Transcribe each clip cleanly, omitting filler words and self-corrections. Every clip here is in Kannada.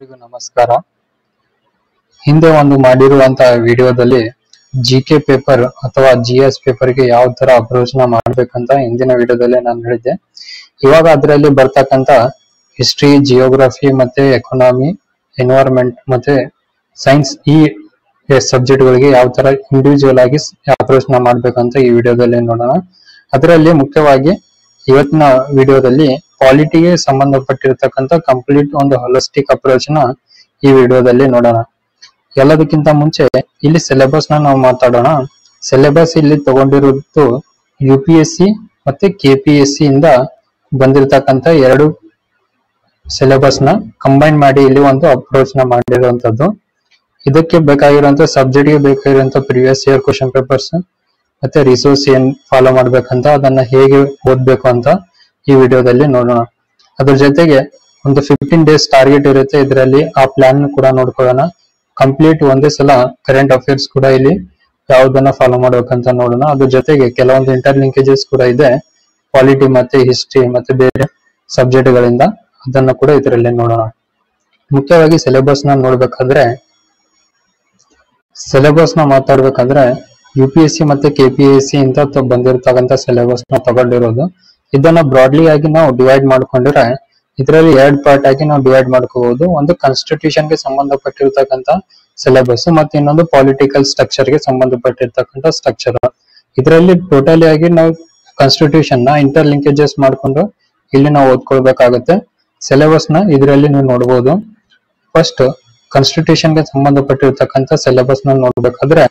ಎಲ್ರಿಗೂ ನಮಸ್ಕಾರ. ಹಿಂದೆ ಒಂದು ಮಾಡಿರುವಂತಹ ವಿಡಿಯೋದಲ್ಲಿ ಜಿಕೆ ಪೇಪರ್ ಅಥವಾ ಜಿಎಸ್ ಪೇಪರ್ ಗೆ ಯಾವ ತರ ಅಪ್ರೋಚ್ ನ ಮಾಡ್ಬೇಕಂತ ಹಿಂದಿನ ವಿಡಿಯೋದಲ್ಲಿ ನಾನು ಹೇಳಿದ್ದೆ. ಇವಾಗ ಅದರಲ್ಲಿ ಬರ್ತಕ್ಕಂತ ಹಿಸ್ಟ್ರಿ, ಜಿಯೋಗ್ರಫಿ ಮತ್ತೆ ಎಕಾನಮಿ, ಎನ್ವೈರನ್ಮೆಂಟ್ ಮತ್ತೆ ಸೈನ್ಸ್ ಈ ಸಬ್ಜೆಕ್ಟ್ ಗಳಿಗೆ ಯಾವ ತರ ಇಂಡಿವಿಜುವಲ್ ಆಗಿ ಅಪ್ರೋಚ್ ನ ಮಾಡ್ಬೇಕಂತ ಈ ವಿಡಿಯೋದಲ್ಲಿ ನೋಡೋಣ. ಅದರಲ್ಲಿ ಮುಖ್ಯವಾಗಿ ಇವತ್ತಿನ ವಿಡಿಯೋದಲ್ಲಿ ಪಾಲಿಟಿಗೆ ಸಂಬಂಧಪಟ್ಟಿರ್ತಕ್ಕಂಥ ಕಂಪ್ಲೀಟ್ ಒಂದು ಹೊಲಿಸ್ಟಿಕ್ ಅಪ್ರೋಚ್ ನ ಈ ವಿಡಿಯೋದಲ್ಲಿ ನೋಡೋಣ. ಎಲ್ಲದಕ್ಕಿಂತ ಮುಂಚೆ ಇಲ್ಲಿ ಸಿಲೆಬಸ್ ನ ನಾವು ಮಾತಾಡೋಣ. ಸಿಲೆಬಸ್ ಇಲ್ಲಿ ತಗೊಂಡಿರೋದು UPSC ಮತ್ತೆ KPSC ಇಂದ ಬಂದಿರತಕ್ಕಂತ ಎರಡು ಸಿಲೆಬಸ್ ನ ಕಂಬೈನ್ ಮಾಡಿ ಇಲ್ಲಿ ಒಂದು ಅಪ್ರೋಚ್ ನ ಮಾಡಿರುವಂತದ್ದು. ಇದಕ್ಕೆ ಬೇಕಾಗಿರುವಂತ ಸಬ್ಜೆಕ್ಟ್ ಗೆ ಬೇಕಾಗಿರುವಂತ ಪ್ರಿವಿಯಸ್ ಇಯರ್ ಕ್ವಶನ್ ಪೇಪರ್ಸ್ ಮತ್ತೆ ರಿಸೋರ್ಸ್ ಏನ್ ಫಾಲೋ ಮಾಡ್ಬೇಕಂತ ಅದನ್ನ ಹೇಗೆ ಓದ್ಬೇಕು ಅಂತ ಈ ವಿಡಿಯೋದಲ್ಲಿ ನೋಡೋಣ. ಅದ್ರ ಜೊತೆಗೆ ಒಂದು 15 ಡೇಸ್ ಟಾರ್ಗೆಟ್ ಇರುತ್ತೆ. ಇದರಲ್ಲಿ ಆ ಪ್ಲಾನ್ ಕೂಡ ನೋಡ್ಕೊಳ್ಳೋಣ. ಕಂಪ್ಲೀಟ್ ಒಂದೇ ಸಲ ಕರೆಂಟ್ ಅಫೇರ್ಸ್ ಕೂಡ ಇಲ್ಲಿ ಯಾವ್ದನ್ನ ಫಾಲೋ ಮಾಡ್ಬೇಕಂತ ನೋಡೋಣ. ಅದ್ರ ಜೊತೆಗೆ ಕೆಲವೊಂದು ಇಂಟರ್ ಲಿಂಕೇಜಸ್ ಕೂಡ ಇದೆ ಪಾಲಿಟಿ ಮತ್ತೆ ಹಿಸ್ಟ್ರಿ ಮತ್ತೆ ಬೇರೆ ಸಬ್ಜೆಕ್ಟ್ ಗಳಿಂದ, ಅದನ್ನ ಕೂಡ ಇದರಲ್ಲಿ ನೋಡೋಣ. ಮುಖ್ಯವಾಗಿ ಸಿಲೆಬಸ್ ನ ನೋಡ್ಬೇಕಾದ್ರೆ ಮಾತಾಡ್ಬೇಕಾದ್ರೆ UPSC ಮತ್ತೆ KPSC ಇಂತ ಬಂದಿರತಕ್ಕಂತ ಸಿಲೆಬಸ್ ನ ತಗೊಂಡಿರೋದು. ಇದನ್ನ ಬ್ರಾಡ್ಲಿ ಆಗಿ ನಾವು ಡಿವೈಡ್ ಮಾಡ್ಕೊಂಡಿದ್ರೆ ಇದರಲ್ಲಿ 2 ಪಾರ್ಟ್ ಆಗಿ ನಾವು ಡಿವೈಡ್ ಮಾಡ್ಕೋಬಹುದು. ಒಂದು ಕಾನ್ಸ್ಟಿಟ್ಯೂಷನ್ ಗೆ ಸಂಬಂಧಪಟ್ಟಿರ್ತಕ್ಕಂತ ಸಿಲೆಬಸ್ ಮತ್ತೆ ಇನ್ನೊಂದು ಪೊಲಿಟಿಕಲ್ ಸ್ಟ್ರಕ್ಚರ್ ಗೆ ಸಂಬಂಧಪಟ್ಟಿರ್ತಕ್ಕಂತ ಸ್ಟ್ರಕ್ಚರ್. ಇದರಲ್ಲಿ ಟೋಟಲಿ ಆಗಿ ನಾವು ಕಾನ್ಸ್ಟಿಟ್ಯೂಷನ್ ನ ಇಂಟರ್ ಲಿಂಕೇಜಸ್ ಮಾಡ್ಕೊಂಡು ಇಲ್ಲಿ ನಾವು ಓದ್ಕೊಳ್ಬೇಕಾಗುತ್ತೆ. ಸಿಲೆಬಸ್ ನ ಇದರಲ್ಲಿ ನೀವು ನೋಡಬಹುದು. ಫಸ್ಟ್ ಕಾನ್ಸ್ಟಿಟ್ಯೂಷನ್ ಗೆ ಸಂಬಂಧಪಟ್ಟಿರ್ತಕ್ಕಂತ ಸಿಲೆಬಸ್ ನ ನೋಡ್ಬೇಕಾದ್ರೆ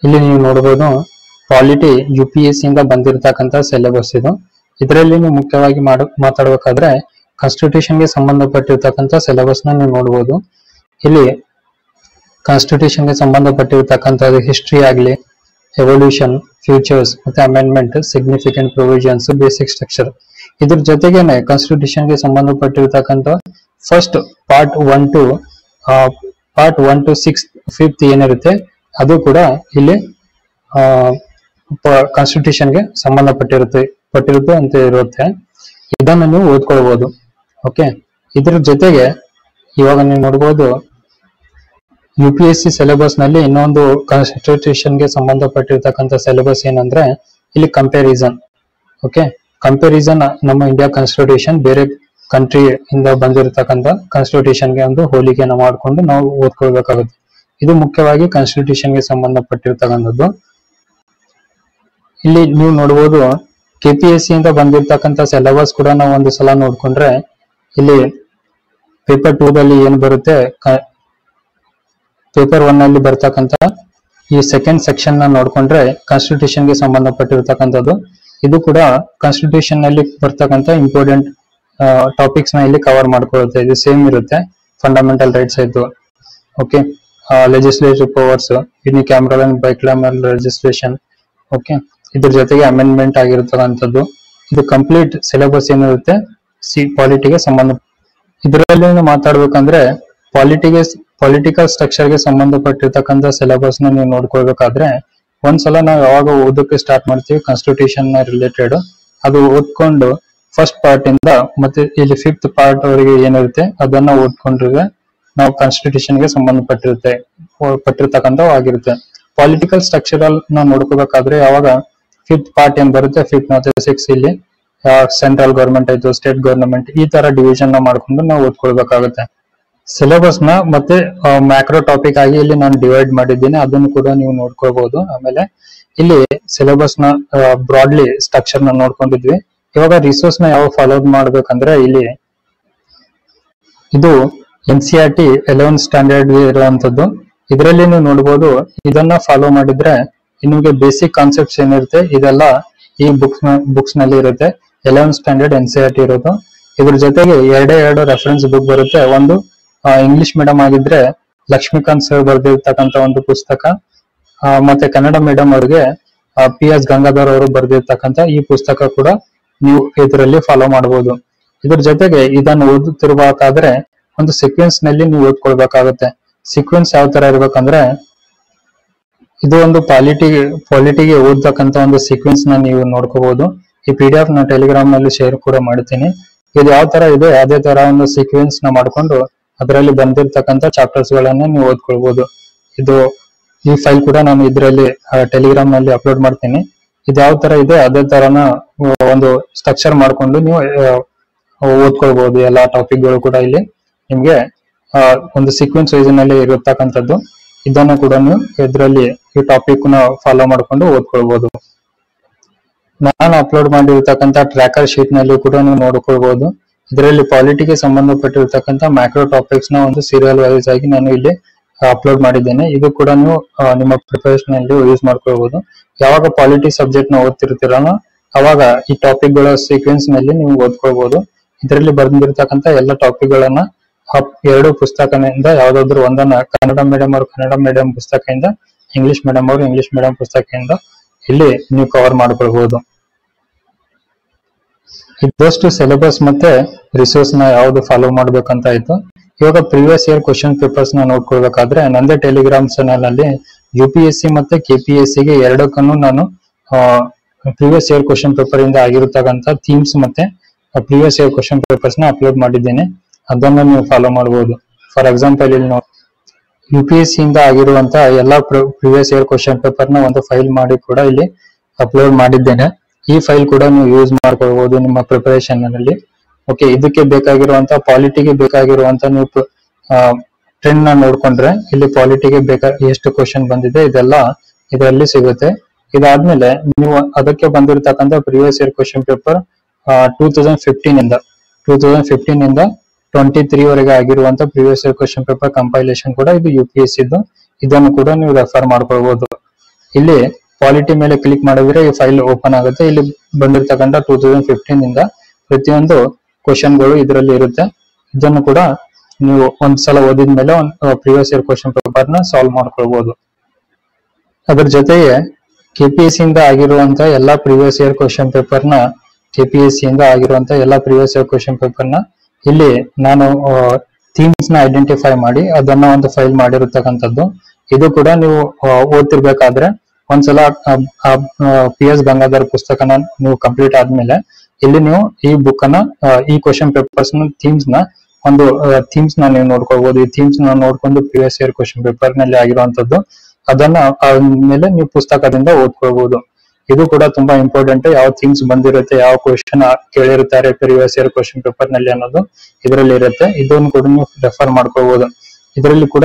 ಇಲ್ಲಿ ನೀವು ನೋಡಬಹುದು ಪಾಲಿಟಿ UPSC ಇಂದ ಬಂದಿರತಕ್ಕಂತ ಸಿಲೆಬಸ್ ಇದು. ಇದರಲ್ಲಿ ನೀವು ಮುಖ್ಯವಾಗಿ ಮಾತಾಡ್ಬೇಕಾದ್ರೆ ಕಾನ್ಸ್ಟಿಟ್ಯೂಷನ್ ಗೆ ಸಂಬಂಧಪಟ್ಟಿರ್ತಕ್ಕಂತ ಸಿಲೆಬಸ್ ನ ನೀವು ನೋಡಬಹುದು. ಇಲ್ಲಿ ಕಾನ್ಸ್ಟಿಟ್ಯೂಷನ್ ಗೆ ಸಂಬಂಧಪಟ್ಟಿರ್ತಕ್ಕಂಥ ಹಿಸ್ಟ್ರಿ ಆಗ್ಲಿ, ಎವಲ್ಯೂಷನ್, ಫ್ಯೂಚರ್ಸ್ ಮತ್ತೆ amendment, significant provisions, basic structure. ಇದ್ರ ಜೊತೆಗೇನೆ ಕಾನ್ಸ್ಟಿಟ್ಯೂಷನ್ ಗೆ ಸಂಬಂಧಪಟ್ಟಿರ್ತಕ್ಕಂಥ ಫಸ್ಟ್ ಪಾರ್ಟ್ 1 to 6 5th ಏನಿರುತ್ತೆ ಅದು ಕೂಡ ಇಲ್ಲಿ ಕಾನ್ಸ್ಟಿಟ್ಯೂಷನ್ ಗೆ ಸಂಬಂಧಪಟ್ಟಿರುತ್ತೆ ಅಂತ ಇರುತ್ತೆ. ಇದನ್ನು ನೀವು ಓದ್ಕೊಳ್ಬಹುದು. ಓಕೆ, ಇದ್ರ ಜೊತೆಗೆ ಇವಾಗ ನೀವು ನೋಡಬಹುದು UPSC ಸಿಲೆಬಸ್ ನಲ್ಲಿ ಇನ್ನೊಂದು ಕಾನ್ಸ್ಟಿಟ್ಯೂಷನ್ ಗೆ ಸಂಬಂಧಪಟ್ಟಿರ್ತಕ್ಕಂಥ ಸಿಲೆಬಸ್ ಏನಂದ್ರೆ ಇಲ್ಲಿ ಕಂಪ್ಯಾರಿಸನ್. ಓಕೆ, ಕಂಪ್ಯಾರಿಸನ್ ನಮ್ಮ ಇಂಡಿಯಾ ಕಾನ್ಸ್ಟಿಟ್ಯೂಷನ್ ಬೇರೆ ಕಂಟ್ರಿ ಇಂದ ಬಂದಿರತಕ್ಕಂಥ ಕಾನ್ಸ್ಟಿಟ್ಯೂಷನ್ ಗೆ ಒಂದು ಹೋಲಿಕೆಯನ್ನು ಮಾಡಿಕೊಂಡು ನಾವು ಓದ್ಕೊಳ್ಬೇಕಾಗುತ್ತೆ. ಇದು ಮುಖ್ಯವಾಗಿ ಕಾನ್ಸ್ಟಿಟ್ಯೂಷನ್ ಗೆ ಸಂಬಂಧಪಟ್ಟಿರ್ತಕ್ಕಂಥದ್ದು. ಇಲ್ಲಿ ನೀವು ನೋಡಬಹುದು KPSC ಇಂದ ಬಂದಿರತಕ್ಕಂಥ ಸಿಲೆಬಸ್ ಕೂಡ ನಾವು ಒಂದು ಸಲ ನೋಡ್ಕೊಂಡ್ರೆ ಇಲ್ಲಿ ಪೇಪರ್ 2 ದಲ್ಲಿ ಏನ್ ಬರುತ್ತೆ, ಪೇಪರ್ 1 ನಲ್ಲಿ ಬರ್ತಕ್ಕಂಥ ಈ ಸೆಕೆಂಡ್ ಸೆಕ್ಷನ್ ನ ನೋಡ್ಕೊಂಡ್ರೆ ಕಾನ್ಸ್ಟಿಟ್ಯೂಷನ್ ಗೆ ಸಂಬಂಧಪಟ್ಟಿರ್ತಕ್ಕಂಥದ್ದು. ಇದು ಕೂಡ ಕಾನ್ಸ್ಟಿಟ್ಯೂಷನ್ ನಲ್ಲಿ ಬರ್ತಕ್ಕಂಥ ಇಂಪಾರ್ಟೆಂಟ್ ಟಾಪಿಕ್ಸ್ ನ ಇಲ್ಲಿ ಕವರ್ ಮಾಡ್ಕೊಳ್ಳುತ್ತೆ. ಇದು ಸೇಮ್ ಇರುತ್ತೆ. ಫಂಡಮೆಂಟಲ್ ರೈಟ್ಸ್ ಆಯ್ತು, okay, legislative powers, unicameral and bicameral legislation, okay, ಇದ್ರ ಜೊತೆಗೆ ಅಮೆಂಡ್ಮೆಂಟ್ ಆಗಿರ್ತಕ್ಕಂಥದ್ದು. ಇದು ಕಂಪ್ಲೀಟ್ ಸಿಲೆಬಸ್ ಏನಿರುತ್ತೆ ಪಾಲಿಟಿಗೆ ಸಂಬಂಧ. ಇದರಲ್ಲಿ ಮಾತಾಡ್ಬೇಕಂದ್ರೆ ಪೊಲಿಟಿಕಲ್ ಸ್ಟ್ರಕ್ಚರ್ ಗೆ ಸಂಬಂಧಪಟ್ಟಿರ್ತಕ್ಕಂಥ ಸಿಲೆಬಸ್ ನ ನೀವು ನೋಡ್ಕೊಳ್ಬೇಕಾದ್ರೆ ಒಂದ್ಸಲ ನಾವು ಯಾವಾಗ ಓದೋಕೆ ಸ್ಟಾರ್ಟ್ ಮಾಡ್ತೀವಿ ಕಾನ್ಸ್ಟಿಟ್ಯೂಷನ್ ನ ರಿಲೇಟೆಡ್, ಅದು ಓದ್ಕೊಂಡು ಫಸ್ಟ್ ಪಾರ್ಟ್ ಇಂದ ಮತ್ತೆ ಇಲ್ಲಿ 5th ಪಾರ್ಟ್ ವರೆಗೆ ಏನಿರುತ್ತೆ ಅದನ್ನ ಓದ್ಕೊಂಡ್ರೆ ನಾವು ಕಾನ್ಸ್ಟಿಟ್ಯೂಷನ್ ಗೆ ಸಂಬಂಧಪಟ್ಟಿರ್ತಕ್ಕಂಥ ಆಗಿರುತ್ತೆ. ಪೊಲಿಟಿಕಲ್ ಸ್ಟ್ರಕ್ಚರ್ ನಾವು ನೋಡ್ಕೋಬೇಕಾದ್ರೆ ಯಾವಾಗ 5th ಪಾರ್ಟ್ ಏನ್ ಬರುತ್ತೆ 5th ಮತ್ತೆ 6th ಇಲ್ಲಿ ಸೆಂಟ್ರಲ್ ಗವರ್ಮೆಂಟ್ ಆಯ್ತು, ಸ್ಟೇಟ್ ಗವರ್ಮೆಂಟ್, ಈ ತರ ಡಿವಿಷನ್ ನ ಮಾಡ್ಕೊಂಡು ನಾವು ಓದ್ಕೊಳ್ಬೇಕಾಗುತ್ತೆ. ಸಿಲೆಬಸ್ ನ ಮತ್ತೆ ಮ್ಯಾಕ್ರೋ ಟಾಪಿಕ್ ಆಗಿ ಇಲ್ಲಿ ನಾನು ಡಿವೈಡ್ ಮಾಡಿದ್ದೀನಿ, ಅದನ್ನು ಕೂಡ ನೀವು ನೋಡ್ಕೋಬಹುದು. ಆಮೇಲೆ ಇಲ್ಲಿ ಸಿಲೆಬಸ್ ನ ಬ್ರಾಡ್ಲಿ ಸ್ಟ್ರಕ್ಚರ್ ನ ನೋಡ್ಕೊಂಡಿದ್ವಿ. ಇವಾಗ ರಿಸೋರ್ಸ್ ನ ಯಾವ ಫಾಲೋ ಮಾಡ್ಬೇಕಂದ್ರೆ ಇಲ್ಲಿ ಇದು NCERT 11th ಸ್ಟ್ಯಾಂಡರ್ಡ್ ಇರುವಂತದ್ದು. ಇದರಲ್ಲಿ ನೀವು ನೋಡಬಹುದು ಇದನ್ನ ಫಾಲೋ ಮಾಡಿದ್ರೆ ನಿಮಗೆ ಬೇಸಿಕ್ ಕಾನ್ಸೆಪ್ಟ್ಸ್ ಏನಿರುತ್ತೆ ಇದೆಲ್ಲ ಈ ಬುಕ್ಸ್ ನಲ್ಲಿ ಇರುತ್ತೆ. 11th ಸ್ಟ್ಯಾಂಡರ್ಡ್ NCERT ಇರೋದು. ಇದ್ರ ಜೊತೆಗೆ ಎರಡು ರೆಫರೆನ್ಸ್ ಬುಕ್ ಬರುತ್ತೆ. ಒಂದು ಇಂಗ್ಲಿಷ್ ಮೀಡಿಯಂ ಆಗಿದ್ರೆ ಲಕ್ಷ್ಮೀಕಾಂತ್ ಸರ್ ಬರೆದಿರ್ತಕ್ಕಂಥ ಒಂದು ಪುಸ್ತಕ, ಮತ್ತೆ ಕನ್ನಡ ಮೀಡಿಯಂ ಅವರಿಗೆ PS ಗಂಗಾಧರ್ ಅವರು ಬರೆದಿರ್ತಕ್ಕಂಥ ಈ ಪುಸ್ತಕ ಕೂಡ ನೀವು ಇದರಲ್ಲಿ ಫಾಲೋ ಮಾಡಬಹುದು. ಇದ್ರ ಜೊತೆಗೆ ಇದನ್ನು ಓದುತ್ತಿರಬೇಕಾದ್ರೆ ಒಂದು ಸೀಕ್ವೆನ್ಸ್ ನಲ್ಲಿ ನೀವು ಓದ್ಕೊಳ್ಬೇಕಾಗುತ್ತೆ. ಸೀಕ್ವೆನ್ಸ್ ಯಾವ ತರ ಇರ್ಬೇಕಂದ್ರೆ ಇದು ಒಂದು ಪಾಲಿಟಿಗೆ ಓದತಕ್ಕಂತ ಒಂದು ಸೀಕ್ವೆನ್ಸ್ ನ ನೀವು ನೋಡ್ಕೋಬಹುದು. ಈ PDF ನ ಟೆಲಿಗ್ರಾಮ್ ನಲ್ಲಿ ಶೇರ್ ಕೂಡ ಮಾಡ್ತೀನಿ. ಇದು ಯಾವ ತರ ಇದೆ ಅದೇ ತರ ಒಂದು ಸೀಕ್ವೆನ್ಸ್ ನ ಮಾಡ್ಕೊಂಡು ಅದರಲ್ಲಿ ಬಂದಿರತಕ್ಕಂತ ಚಾಪ್ಟರ್ಸ್ ಗಳನ್ನ ನೀವು ಓದ್ಕೊಳ್ಬಹುದು. ಈ ಫೈಲ್ ಕೂಡ ನಾನು ಇದರಲ್ಲಿ ಟೆಲಿಗ್ರಾಮ್ ನಲ್ಲಿ ಅಪ್ಲೋಡ್ ಮಾಡ್ತೀನಿ. ಇದು ಯಾವ ತರ ಇದೆ ಅದೇ ತರನ ಒಂದು ಸ್ಟ್ರಕ್ಚರ್ ಮಾಡ್ಕೊಂಡು ನೀವು ಓದ್ಕೊಳ್ಬಹುದು. ಎಲ್ಲಾ ಟಾಪಿಕ್ ಗಳು ಕೂಡ ಇಲ್ಲಿ ನಿಮ್ಗೆ ಒಂದು ಸೀಕ್ವೆನ್ಸ್ ವೈಸ್ ನಲ್ಲಿ ಇರತಕ್ಕಂಥದ್ದು. ಇದನ್ನು ಕೂಡ ನೀವು ಇದರಲ್ಲಿ ಈ ಟಾಪಿಕ್ ನ ಫಾಲೋ ಮಾಡ್ಕೊಂಡು ಓದ್ಕೊಳ್ಬಹುದು. ನಾನು ಅಪ್ಲೋಡ್ ಮಾಡಿರ್ತಕ್ಕಂಥ ಟ್ರ್ಯಾಕರ್ ಶೀಟ್ ನಲ್ಲಿ ಕೂಡ ನೀವು ನೋಡ್ಕೊಳ್ಬಹುದು. ಇದರಲ್ಲಿ ಪಾಲಿಟಿಗೆ ಸಂಬಂಧಪಟ್ಟಿರ್ತಕ್ಕಂಥ ಮ್ಯಾಕ್ರೋ ಟಾಪಿಕ್ಸ್ ನ ಒಂದು ಸೀರಿಯಲ್ ವೈಸ್ ಆಗಿ ನಾನು ಇಲ್ಲಿ ಅಪ್ಲೋಡ್ ಮಾಡಿದ್ದೇನೆ. ಇದು ಕೂಡ ನೀವು ನಿಮ್ಮ ಪ್ರಿಪರೇಷನ್ ಅಲ್ಲಿ ಯೂಸ್ ಮಾಡ್ಕೊಳ್ಬಹುದು. ಯಾವಾಗ ಪಾಲಿಟಿ ಸಬ್ಜೆಕ್ಟ್ ನ ಓದ್ತಿರ್ತೀರಲ್ಲ ಅವಾಗ ಈ ಟಾಪಿಕ್ ಗಳ ಸೀಕ್ವೆನ್ಸ್ ನಲ್ಲಿ ನೀವು ಓದ್ಕೊಳ್ಬಹುದು. ಇದರಲ್ಲಿ ಬಂದಿರತಕ್ಕಂತ ಎಲ್ಲ ಟಾಪಿಕ್ ಗಳನ್ನ ಎರಡು ಪುಸ್ತಕದಿಂದ ಯಾವ್ದಾದ್ರು ಒಂದನ್ನ ಕನ್ನಡ ಮೀಡಿಯಂ ಅವರು ಕನ್ನಡ ಮೀಡಿಯಂ ಪುಸ್ತಕದಿಂದ, ಇಂಗ್ಲಿಷ್ ಮೀಡಿಯಂ ಅವರು ಇಂಗ್ಲಿಷ್ ಮೀಡಿಯಂ ಪುಸ್ತಕದಿಂದ ಇಲ್ಲಿ ನೀವು ಕವರ್ ಮಾಡ್ಕೊಳ್ಬಹುದು. ಇದಷ್ಟು ಸಿಲೆಬಸ್ ಮತ್ತೆ ರಿಸೋರ್ಸ್ ನ ಯಾವ್ದು ಫಾಲೋ ಮಾಡ್ಬೇಕಂತ ಆಯ್ತು. ಇವಾಗ ಪ್ರೀವಿಯಸ್ ಇಯರ್ ಕ್ವಶನ್ ಪೇಪರ್ಸ್ ನ ನೋಡ್ಕೊಳ್ಬೇಕಾದ್ರೆ ನಂದೇ ಟೆಲಿಗ್ರಾಮ್ ಚಾನಲ್ ಅಲ್ಲಿ UPSC ಮತ್ತೆ KPSC ಗೆ ಎರಡಕ್ಕೂ ನಾನು ಪ್ರೀವಿಯಸ್ ಇಯರ್ ಕ್ವಶನ್ ಪೇಪರ್ ಇಂದ ಆಗಿರತಕ್ಕಂತ ಥೀಮ್ಸ್ ಮತ್ತೆ ಪ್ರೀವಿಯಸ್ ಇಯರ್ ಕ್ವಶನ್ ಪೇಪರ್ಸ್ ನ ಅಪ್ಲೋಡ್ ಮಾಡಿದ್ದೇನೆ. ಅದನ್ನ ನೀವು ಫಾಲೋ ಮಾಡಬಹುದು. ಫಾರ್ ಎಕ್ಸಾಂಪಲ್ ಇಲ್ಲಿ UPSC ಇಂದ ಆಗಿರುವಂತ ಎಲ್ಲಾ ಪ್ರೀವಿಯಸ್ ಇಯರ್ ಕ್ವಶನ್ ಪೇಪರ್ ನ ಒಂದು ಫೈಲ್ ಮಾಡಿ ಕೂಡ ಇಲ್ಲಿ ಅಪ್ಲೋಡ್ ಮಾಡಿದ್ದೇನೆ. ಈ ಫೈಲ್ ಕೂಡ ನೀವು ಯೂಸ್ ಮಾಡ್ಕೊಳ್ಬಹುದು ನಿಮ್ಮ ಪ್ರಿಪರೇಷನ್ ನಲ್ಲಿ. ಓಕೆ, ಇದಕ್ಕೆ ಬೇಕಾಗಿರುವಂತ ಪಾಲಿಟಿಗೆ ಬೇಕಾಗಿರುವಂತ ನೀವು ಟ್ರೆಂಡ್ ನ ನೋಡ್ಕೊಂಡ್ರೆ ಇಲ್ಲಿ ಪಾಲಿಟಿಗೆ ಎಷ್ಟು ಕ್ವಶನ್ ಬಂದಿದೆ ಇದೆಲ್ಲ ಇದರಲ್ಲಿ ಸಿಗುತ್ತೆ. ಇದಾದ್ಮೇಲೆ ನೀವು ಅದಕ್ಕೆ ಬಂದಿರತಕ್ಕಂತ ಪ್ರೀವಿಯಸ್ ಇಯರ್ ಕ್ವಶನ್ ಪೇಪರ್ 2015 ಇಂದ 23 ವರೆಗೆ ಆಗಿರುವಂತ previous year question paper compilation ಕೂಡ ಇದು UPSC ಇದ್ದು. ಇದನ್ನು ಕೂಡ ನೀವು ರೆಫರ್ ಮಾಡ್ಕೊಳ್ಬಹುದು. ಇಲ್ಲಿ ಪಾಲಿಟಿ ಮೇಲೆ ಕ್ಲಿಕ್ ಮಾಡಿದ್ರೆ ಈ ಫೈಲ್ ಓಪನ್ ಆಗುತ್ತೆ. ಇಲ್ಲಿ ಬಂದಿರತಕ್ಕಂತ 2015 ಇಂದ ಪ್ರತಿಯೊಂದು ಕ್ವಶನ್ ಗಳು ಇದರಲ್ಲಿ ಇರುತ್ತೆ. ಇದನ್ನು ಕೂಡ ನೀವು ಒಂದ್ಸಲ ಓದಿದ್ಮೇಲೆ ಪ್ರೀವಿಯಸ್ ಇಯರ್ ಕ್ವಶನ್ ಪೇಪರ್ ನ ಸಾಲ್ವ್ ಮಾಡ್ಕೊಳ್ಬಹುದು. ಅದ್ರ ಜೊತೆಗೆ KPSC ಇಂದ ಆಗಿರುವಂತ ಎಲ್ಲಾ ಪ್ರೀವಿಯಸ್ ಇಯರ್ ಕ್ವಶನ್ ಪೇಪರ್ ನ ಇಲ್ಲಿ ನಾನು ಥೀಮ್ಸ್ ನ ಐಡೆಂಟಿಫೈ ಮಾಡಿ ಅದನ್ನ ಒಂದು ಫೈಲ್ ಮಾಡಿರತಕ್ಕಂಥದ್ದು. ಇದು ಕೂಡ ನೀವು ಓದ್ತಿರ್ಬೇಕಾದ್ರೆ ಒಂದ್ಸಲ PS ಗಂಗಾಧರ್ ಪುಸ್ತಕನ ನೀವು ಕಂಪ್ಲೀಟ್ ಆದ್ಮೇಲೆ ಇಲ್ಲಿ ನೀವು ಈ ಬುಕ್ ಅನ್ನ ಈ ಕ್ವಶನ್ ಪೇಪರ್ಸ್ ಥೀಮ್ಸ್ ನ ನೀವು ನೋಡ್ಕೊಳ್ಬಹುದು. ಈ ಥೀಮ್ಸ್ ನ ನೋಡ್ಕೊಂಡು ಪ್ರೀವಿಯಸ್ ಇಯರ್ ಕ್ವಶನ್ ಪೇಪರ್ ನಲ್ಲಿ ಆಗಿರುವಂತದ್ದು ಅದನ್ನ ಆದ್ಮೇಲೆ ನೀವು ಪುಸ್ತಕದಿಂದ ಓದ್ಕೊಳ್ಬಹುದು. ಇದು ಕೂಡ ತುಂಬಾ ಇಂಪಾರ್ಟೆಂಟ್. ಯಾವ ಥೀಮ್ಸ್ ಬಂದಿರುತ್ತೆ, ಯಾವ ಕ್ವಶನ್ ಕೇಳಿರ್ತಾರೆ ಪ್ರೀವಿಯಸ್ ಇಯರ್ ಕ್ವಶನ್ ಪೇಪರ್ ನಲ್ಲಿ ಅನ್ನೋದು ಇದರಲ್ಲಿ ಇರುತ್ತೆ. ಇದನ್ನು ಕೂಡ ನೀವು ರೆಫರ್ ಮಾಡ್ಕೊಳ್ಬಹುದು. ಇದರಲ್ಲಿ ಕೂಡ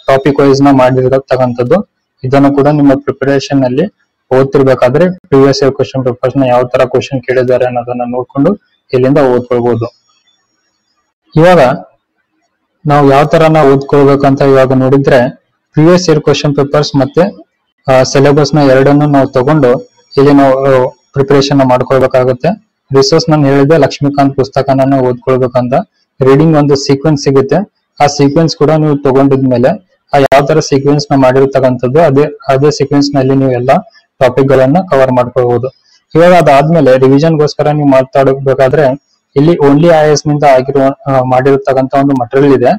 ಟಾಪಿಕ್ ವೈಸ್ ನ ಮಾಡಿರತಕ್ಕಂಥದ್ದು. ಇದನ್ನು ಕೂಡ ನಿಮ್ಮ ಪ್ರಿಪರೇಷನ್ ನಲ್ಲಿ ಓದ್ತಿರ್ಬೇಕಾದ್ರೆ ಪ್ರೀವಿಯಸ್ ಇಯರ್ ಕ್ವಶನ್ ಪೇಪರ್ಸ್ ನ ಯಾವ ತರ ಕ್ವಶನ್ ಕೇಳಿದ್ದಾರೆ ಅನ್ನೋದನ್ನ ನೋಡ್ಕೊಂಡು ಇಲ್ಲಿಂದ ಓದ್ಕೊಳ್ಬಹುದು. ಇವಾಗ ನಾವು ಯಾವ ತರ ಓದ್ಕೊಳ್ಬೇಕಂತ ಇವಾಗ ನೋಡಿದ್ರೆ ಪ್ರೀವಿಯಸ್ ಇಯರ್ ಕ್ವಶನ್ ಪೇಪರ್ಸ್ ಮತ್ತೆ ಸಿಲೆಬಸ್ ನ ಎರಡನ್ನು ನಾವು ತಗೊಂಡು ಇಲ್ಲಿ ನಾವು ಪ್ರಿಪರೇಷನ್ ಮಾಡ್ಕೊಳ್ಬೇಕಾಗುತ್ತೆ. ರಿಸೋರ್ಸ್ ನಾನು ಹೇಳಿದೆ ಲಕ್ಷ್ಮೀಕಾಂತ್ ಪುಸ್ತಕನ ಓದ್ಕೊಳ್ಬೇಕಂತ. ರೀಡಿಂಗ್ ಒಂದು ಸೀಕ್ವೆನ್ಸ್ ಸಿಗುತ್ತೆ. ಆ ಸೀಕ್ವೆನ್ಸ್ ಕೂಡ ನೀವು ತಗೊಂಡಿದ್ಮೇಲೆ ಯಾವ ತರ ಸೀಕ್ವೆನ್ಸ್ ನ ಮಾಡಿರ್ತಕ್ಕಂಥದ್ದು ಅದೇ ಸೀಕ್ವೆನ್ಸ್ ನಲ್ಲಿ ನೀವು ಎಲ್ಲಾ ಟಾಪಿಕ್ ಗಳನ್ನ ಕವರ್ ಮಾಡ್ಕೊಳ್ಬಹುದು. ಇವಾಗ ಅದಾದ್ಮೇಲೆ ರಿವಿಷನ್ ಗೋಸ್ಕರ ನೀವು ಮಾತಾಡಬೇಕಾದ್ರೆ ಇಲ್ಲಿ ಓನ್ಲಿ IAS ನಿಂದ ಮಾಡಿರ್ತಕ್ಕಂಥ ಒಂದು ಮಟೀರಿಯಲ್ ಇದೆ.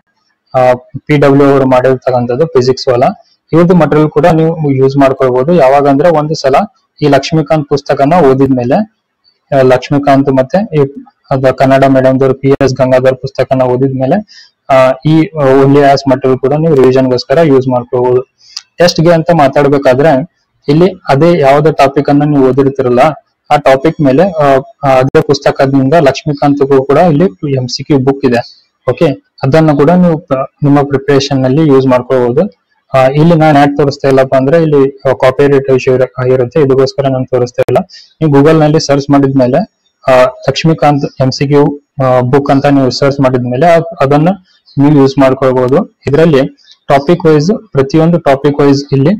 PW ಅವರು ಮಾಡಿರ್ತಕ್ಕಂಥದ್ದು ಫಿಸಿಕ್ಸ್ ವಾಲ. ಇವ್ರದ್ದು ಮಟೀರಿಯಲ್ ಕೂಡ ನೀವು ಯೂಸ್ ಮಾಡ್ಕೊಳ್ಬಹುದು. ಯಾವಾಗ ಅಂದ್ರೆ ಒಂದು ಸಲ ಈ ಲಕ್ಷ್ಮೀಕಾಂತ್ ಪುಸ್ತಕನ ಓದಿದ್ಮೇಲೆ ಲಕ್ಷ್ಮೀಕಾಂತ್ ಮತ್ತೆ ಕನ್ನಡ ಮೀಡಿಯಂದವರು PS ಗಂಗಾಧರ್ ಪುಸ್ತಕನ ಓದಿದ್ಮೇಲೆ ಈ ಓನ್ಲಿ IAS ಮಟೀರಿಯಲ್ ಕೂಡ ನೀವು ರಿವಿಷನ್ ಗೋಸ್ಕರ ಯೂಸ್ ಮಾಡ್ಕೊಳ್ಬಹುದು. ಟೆಸ್ಟ್ ಗೆ ಅಂತ ಮಾತಾಡ್ಬೇಕಾದ್ರೆ ಇಲ್ಲಿ ಅದೇ ಯಾವ್ದೇ ಟಾಪಿಕ್ ಅನ್ನ ನೀವು ಓದಿರ್ತಿರಲ್ಲ ಆ ಟಾಪಿಕ್ ಮೇಲೆ ಅದೇ ಪುಸ್ತಕದಿಂದ ಲಕ್ಷ್ಮೀಕಾಂತ್ ಕೂಡ ಇಲ್ಲಿ MCQ ಬುಕ್ ಇದೆ. ಓಕೆ, ಅದನ್ನು ಕೂಡ ನೀವು ನಿಮ್ಮ ಪ್ರಿಪರೇಷನ್ ನಲ್ಲಿ ಯೂಸ್ ಮಾಡ್ಕೊಳ್ಬಹುದು. ಇಲ್ಲಿ ನಾನು ಯಾಕೆ ತೋರಿಸ್ತಾ ಇಲ್ಲಪ್ಪ ಅಂದ್ರೆ ಇಲ್ಲಿ ಕಾಪಿರೈಟ್ ಇಶ್ಯೂ ಆಗಿರುತ್ತೆ, ಇದಕ್ಕೋಸ್ಕರ ನಾನು ತೋರಿಸ್ತಾ ಇಲ್ಲ. ನೀವು ಗೂಗಲ್ ನಲ್ಲಿ ಸರ್ಚ್ ಮಾಡಿದ್ಮೇಲೆ ಲಕ್ಷ್ಮೀಕಾಂತ್ MCQ ಬುಕ್ ಅಂತ ನೀವು ಸರ್ಚ್ ಮಾಡಿದ್ಮೇಲೆ ಅದನ್ನ ನೀವು ಯೂಸ್ ಮಾಡ್ಕೊಳ್ಬಹುದು. ಇದರಲ್ಲಿ ಟಾಪಿಕ್ ವೈಸ್ ಪ್ರತಿಯೊಂದು ಟಾಪಿಕ್ ವೈಸ್ ಇಲ್ಲಿ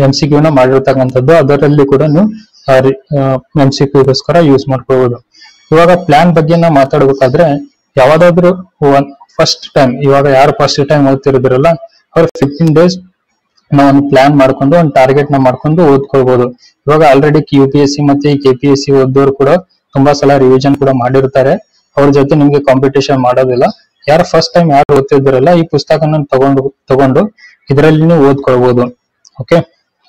MCQ ನ ಮಾಡಿರ್ತಕ್ಕಂಥದ್ದು. ಅದರಲ್ಲಿ ಕೂಡ ನೀವು MCQ ಗೋಸ್ಕರ ಯೂಸ್ ಮಾಡ್ಕೊಳ್ಬಹುದು. ಇವಾಗ ಪ್ಲಾನ್ ಬಗ್ಗೆ ನಾವು ಮಾತಾಡ್ಬೇಕಾದ್ರೆ ಯಾವ್ದಾದ್ರು ಫಸ್ಟ್ ಟೈಮ್ ಇವಾಗ ಯಾರು ಫಸ್ಟ್ ಟೈಮ್ ಓದ್ತಿರೋದ್ರಲ್ಲ ಅವ್ರು 15 days ನಾವು ಒಂದು ಪ್ಲಾನ್ ಮಾಡ್ಕೊಂಡು ಒಂದು ಟಾರ್ಗೆಟ್ ನ ಮಾಡ್ಕೊಂಡು ಓದ್ಕೊಳ್ಬಹುದು. ಇವಾಗ ಆಲ್ರೆಡಿ UPSC ಮತ್ತೆ KPSC ಓದೋರು ಕೂಡ ತುಂಬಾ ಸಲ ರಿವಿಷನ್ ಕೂಡ ಮಾಡಿರ್ತಾರೆ. ಅವ್ರ ಜೊತೆ ನಿಮ್ಗೆ ಕಾಂಪಿಟೇಷನ್ ಮಾಡೋದಿಲ್ಲ. ಯಾರು ಫಸ್ಟ್ ಟೈಮ್ ಯಾರು ಓದ್ತಿದ್ರಲ್ಲ ಈ ಪುಸ್ತಕನ ತಗೊಂಡು ಇದರಲ್ಲಿ ನೀವು ಓದ್ಕೊಳ್ಬಹುದು. ಓಕೆ,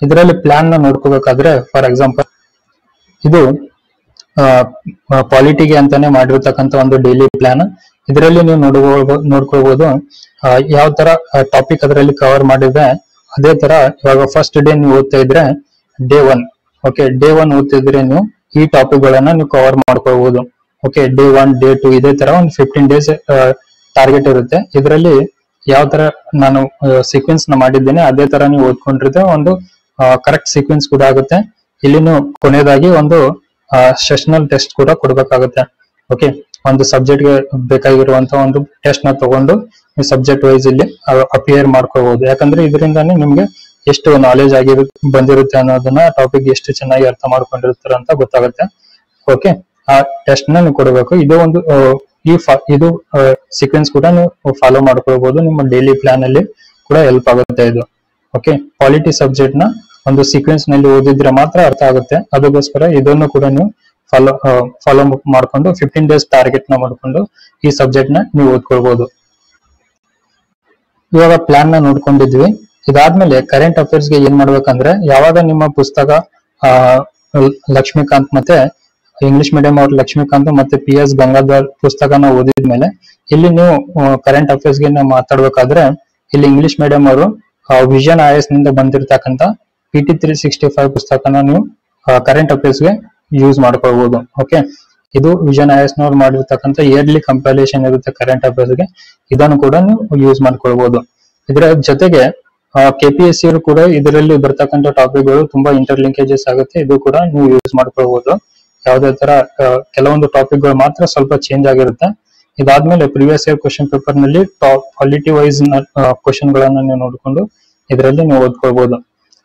ಇದರಲ್ಲಿ ಪ್ಲಾನ್ ನ ನೋಡ್ಕೋಬೇಕಾದ್ರೆ ಫಾರ್ ಎಕ್ಸಾಂಪಲ್ ಇದು ಪಾಲಿಟಿಗೆ ಅಂತಾನೆ ಮಾಡಿರ್ತಕ್ಕಂಥ ಒಂದು ಡೈಲಿ ಪ್ಲಾನ್. ಇದರಲ್ಲಿ ನೀವು ನೋಡ್ಕೊಳ್ಬಹುದು ಯಾವ ತರ ಟಾಪಿಕ್ ಅದರಲ್ಲಿ ಕವರ್ ಮಾಡಿದ್ರೆ. ಅದೇ ತರ ಇವಾಗ ಫಸ್ಟ್ ಡೇ ನೀವು ಓದ್ತಾ ಇದ್ರೆ ಡೇ 1, ಓಕೆ, ಡೇ 1 ಓದ್ತಿದ್ರೆ ನೀವು ಈ ಟಾಪಿಕ್ ಗಳನ್ನ ನೀವು ಕವರ್ ಮಾಡ್ಕೊಳ್ಬಹುದು. ಓಕೆ, ಡೇ 1, ಡೇ 2 ಇದೇ ತರ ಒಂದು 15 ಡೇಸ್ ಟಾರ್ಗೆಟ್ ಇರುತ್ತೆ. ಇದರಲ್ಲಿ ಯಾವ ತರ ನಾನು ಸೀಕ್ವೆನ್ಸ್ ನ ಮಾಡಿದ್ದೇನೆ ಅದೇ ತರ ನೀವು ಓದ್ಕೊಂಡಿದ್ರೆ ಒಂದು ಕರೆಕ್ಟ್ ಸೀಕ್ವೆನ್ಸ್ ಕೂಡ ಆಗುತ್ತೆ. ಇಲ್ಲಿ ನೀವು ಕೊನೆಯದಾಗಿ ಒಂದು ಸೆಷನಲ್ ಟೆಸ್ಟ್ ಕೂಡ ಕೊಡ್ಬೇಕಾಗುತ್ತೆ. ಓಕೆ, ಒಂದು ಸಬ್ಜೆಕ್ಟ್ ಗೆ ಬೇಕಾಗಿರುವಂತ ಒಂದು ಟೆಸ್ಟ್ ನ ತಗೊಂಡು ನೀವು ಸಬ್ಜೆಕ್ಟ್ ವೈಸ್ ಇಲ್ಲಿ ಅಪಿಯರ್ ಮಾಡ್ಕೋಬಹುದು. ಯಾಕಂದ್ರೆ ಇದರಿಂದಾನೇ ನಿಮ್ಗೆ ಎಷ್ಟು ನಾಲೆಜ್ ಬಂದಿರುತ್ತೆ ಅನ್ನೋದನ್ನ, ಟಾಪಿಕ್ ಎಷ್ಟು ಚೆನ್ನಾಗಿ ಅರ್ಥ ಮಾಡ್ಕೊಂಡಿರ್ತಾರ ಅಂತ ಗೊತ್ತಾಗುತ್ತೆ. ಓಕೆ, ಆ ಟೆಸ್ಟ್ ನ ನೀವು ಕೊಡಬೇಕು. ಇದು ಒಂದು ಇದು ಸೀಕ್ವೆನ್ಸ್ ಕೂಡ ನೀವು ಫಾಲೋ ಮಾಡ್ಕೊಳ್ಬಹುದು. ನಿಮ್ಮ ಡೈಲಿ ಪ್ಲಾನ್ ಅಲ್ಲಿ ಕೂಡ ಹೆಲ್ಪ್ ಆಗುತ್ತೆ ಇದು. ಓಕೆ, ಪಾಲಿಟಿ ಸಬ್ಜೆಕ್ಟ್ ನ ಒಂದು ಸೀಕ್ವೆನ್ಸ್ ನಲ್ಲಿ ಓದಿದ್ರೆ ಮಾತ್ರ ಅರ್ಥ ಆಗುತ್ತೆ. ಅದಕ್ಕೋಸ್ಕರ ಇದನ್ನು ಕೂಡ ನೀವು ಫಾಲೋ ಮಾಡ್ಕೊಂಡು 15 ಡೇಸ್ ಟಾರ್ಗೆಟ್ ನ ಮಾಡ್ಕೊಂಡು ಈ ಸಬ್ಜೆಕ್ಟ್ ನ ನೀವು ಓದ್ಕೊಳ್ಬಹುದು. ಇವಾಗ ಪ್ಲಾನ್ ನ ನೋಡ್ಕೊಂಡಿದ್ವಿ. ಇದಾದ್ಮೇಲೆ ಕರೆಂಟ್ ಅಫೇರ್ಸ್ ಗೆ ಏನ್ ಮಾಡ್ಬೇಕಂದ್ರೆ, ಯಾವಾಗ ನಿಮ್ಮ ಪುಸ್ತಕ ಲಕ್ಷ್ಮೀಕಾಂತ್ ಮತ್ತೆ ಇಂಗ್ಲಿಷ್ ಮೀಡಿಯಂ ಅವ್ರ ಲಕ್ಷ್ಮೀಕಾಂತ್ ಮತ್ತೆ PS ಗಂಗಾಧರ್ ಪುಸ್ತಕನ ಓದಿದ್ಮೇಲೆ ಇಲ್ಲಿ ನೀವು ಕರೆಂಟ್ ಅಫೇರ್ಸ್ ಗೆ ಮಾತಾಡ್ಬೇಕಾದ್ರೆ ಇಲ್ಲಿ ಇಂಗ್ಲಿಷ್ ಮೀಡಿಯಂ ಅವರು ವಿಷನ್ IAS ನಿಂದ ಬಂದಿರತಕ್ಕಂತ PT 365 ಪುಸ್ತಕನ ನೀವು ಕರೆಂಟ್ ಅಫೇರ್ಸ್ ಗೆ ಯೂಸ್ ಮಾಡ್ಕೊಳ್ಬಹುದು. ಓಕೆ, ಇದು ವಿಷನ್ IAS ನವ್ರು ಮಾಡಿರ್ತಕ್ಕಂಥ ಇಯರ್ಲಿ ಕಂಪೈಲೇಷನ್ ಇರುತ್ತೆ ಕರೆಂಟ್ ಅಫೇರ್ಸ್ ಗೆ, ಇದನ್ನು ಕೂಡ ನೀವು ಯೂಸ್ ಮಾಡ್ಕೊಳ್ಬಹುದು. ಇದರ ಜೊತೆಗೆ KPSC ಅವರು ಕೂಡ ಇದರಲ್ಲಿ ಬರ್ತಕ್ಕಂಥ ಟಾಪಿಕ್ ಗಳು ತುಂಬಾ ಇಂಟರ್ ಲಿಂಕೇಜಸ್ ಆಗುತ್ತೆ. ಇದು ಕೂಡ ನೀವು ಯೂಸ್ ಮಾಡ್ಕೊಳ್ಬಹುದು. ಯಾವುದೇ ತರ ಕೆಲವೊಂದು ಟಾಪಿಕ್ ಗಳು ಮಾತ್ರ ಸ್ವಲ್ಪ ಚೇಂಜ್ ಆಗಿರುತ್ತೆ. ಇದಾದ್ಮೇಲೆ ಪ್ರಿವಿಯಸ್ ಇಯರ್ ಕ್ವಶನ್ ಪೇಪರ್ ನಲ್ಲಿ ಕ್ವಾಲಿಟಿ ವೈಸ್ ಕ್ವಶನ್ ಗಳನ್ನ ನೀವು ನೋಡ್ಕೊಂಡು ಇದರಲ್ಲಿ ನೀವು ಓದ್ಕೊಳ್ಬಹುದು.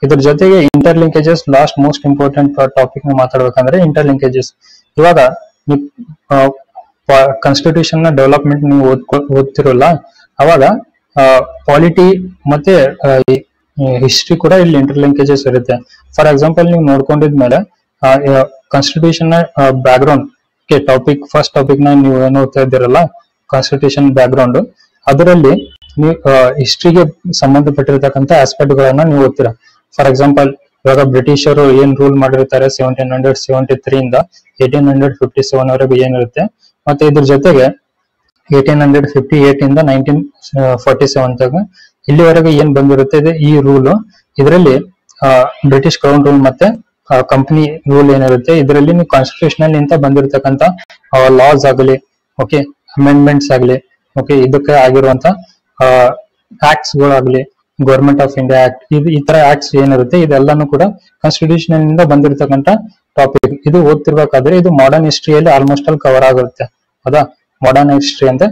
ಇದ್ರ ಜೊತೆಗೆ inter linkages, last most important topic ನ ಮಾತಾಡ್ಬೇಕಂದ್ರೆ ಇಂಟರ್ ಲಿಂಕೇಜಸ್. ಇವಾಗ ನೀವು ಕಾನ್ಸ್ಟಿಟ್ಯೂಷನ್ ನ ಡೆವಲಪ್ಮೆಂಟ್ ನೀವು ಓದ್ತಿರಲ್ಲ, ಅವಾಗ ಪಾಲಿಟಿ ಮತ್ತೆ ಹಿಸ್ಟ್ರಿ ಕೂಡ ಇಲ್ಲಿ ಇಂಟರ್ ಲಿಂಕೇಜಸ್ ಇರುತ್ತೆ. ಫಾರ್ ಎಕ್ಸಾಂಪಲ್ ನೀವು ನೋಡ್ಕೊಂಡಿದ್ಮೇಲೆ ಕಾನ್ಸ್ಟಿಟ್ಯೂಷನ್ ನ back ground topic, first topic ನ ನೀವು ಏನು ಓದ್ತಾ ಇದ್ದೀರಲ್ಲ ಕಾನ್ಸ್ಟಿಟ್ಯೂಷನ್ ಬ್ಯಾಕ್ ಗ್ರೌಂಡ್, ಅದರಲ್ಲಿ ನೀವು ಹಿಸ್ಟ್ರಿಗೆ ಸಂಬಂಧಪಟ್ಟಿರ್ತಕ್ಕಂಥ ಆಸ್ಪೆಕ್ಟ್ ಗಳನ್ನ ನೀವು ಓದ್ತೀರಾ. ಫಾರ್ ಎಕ್ಸಾಂಪಲ್ ಇವಾಗ ಬ್ರಿಟಿಷರು ಏನ್ ರೂಲ್ ಮಾಡಿರ್ತಾರೆ 1773 ಇಂದ 1857 ವರೆಗೂ ಏನಿರುತ್ತೆ, ಮತ್ತೆ ಇದ್ರ ಜೊತೆಗೆ 1858 ಇಂದ 1947 ತನಕ ಇಲ್ಲಿವರೆಗೂ ಏನ್ ಬಂದಿರುತ್ತೆ ಈ ರೂಲ್. ಇದರಲ್ಲಿ ಬ್ರಿಟಿಷ್ ಕ್ರೌನ್ ರೂಲ್ ಮತ್ತೆ ಕಂಪನಿ ರೂಲ್ ಏನಿರುತ್ತೆ, ಇದರಲ್ಲಿ ನೀವು ಕಾನ್ಸ್ಟಿಟ್ಯೂಷನಲ್ ಇಂದ ಬಂದಿರತಕ್ಕಂತ ಲಾಸ್ ಆಗಲಿ, ಓಕೆ, ಅಮೆಂಡ್ಮೆಂಟ್ಸ್ ಆಗಲಿ, ಓಕೆ, ಇದಕ್ಕೆ ಆಗಿರುವಂತ ಆಕ್ಟ್ಸ್ ಗಳಾಗ್ಲಿ, ಗವರ್ಮೆಂಟ್ ಆಫ್ ಇಂಡಿಯಾ ಆಕ್ಟ್, ಈ ತರ ಆಕ್ಟ್ಸ್ ಏನಿರುತ್ತೆ ಇದೆಲ್ಲಾನು ಕೂಡ ಕಾನ್ಸ್ಟಿಟ್ಯೂಷನ್ ಇಂದ ಬಂದಿರತಕ್ಕಂತ ಟಾಪಿಕ್. ಇದು ಓದ್ತಿರ್ಬೇಕಾದ್ರೆ ಇದು ಮಾಡರ್ನ್ ಹಿಸ್ಟ್ರಿಯಲ್ಲಿ ಆಲ್ಮೋಸ್ಟ್ ಆಲ್ ಕವರ್ ಆಗಿರುತ್ತೆ. ಹೌದಾ, ಮಾಡರ್ನ್ ಹಿಸ್ಟ್ರಿ ಅಂತ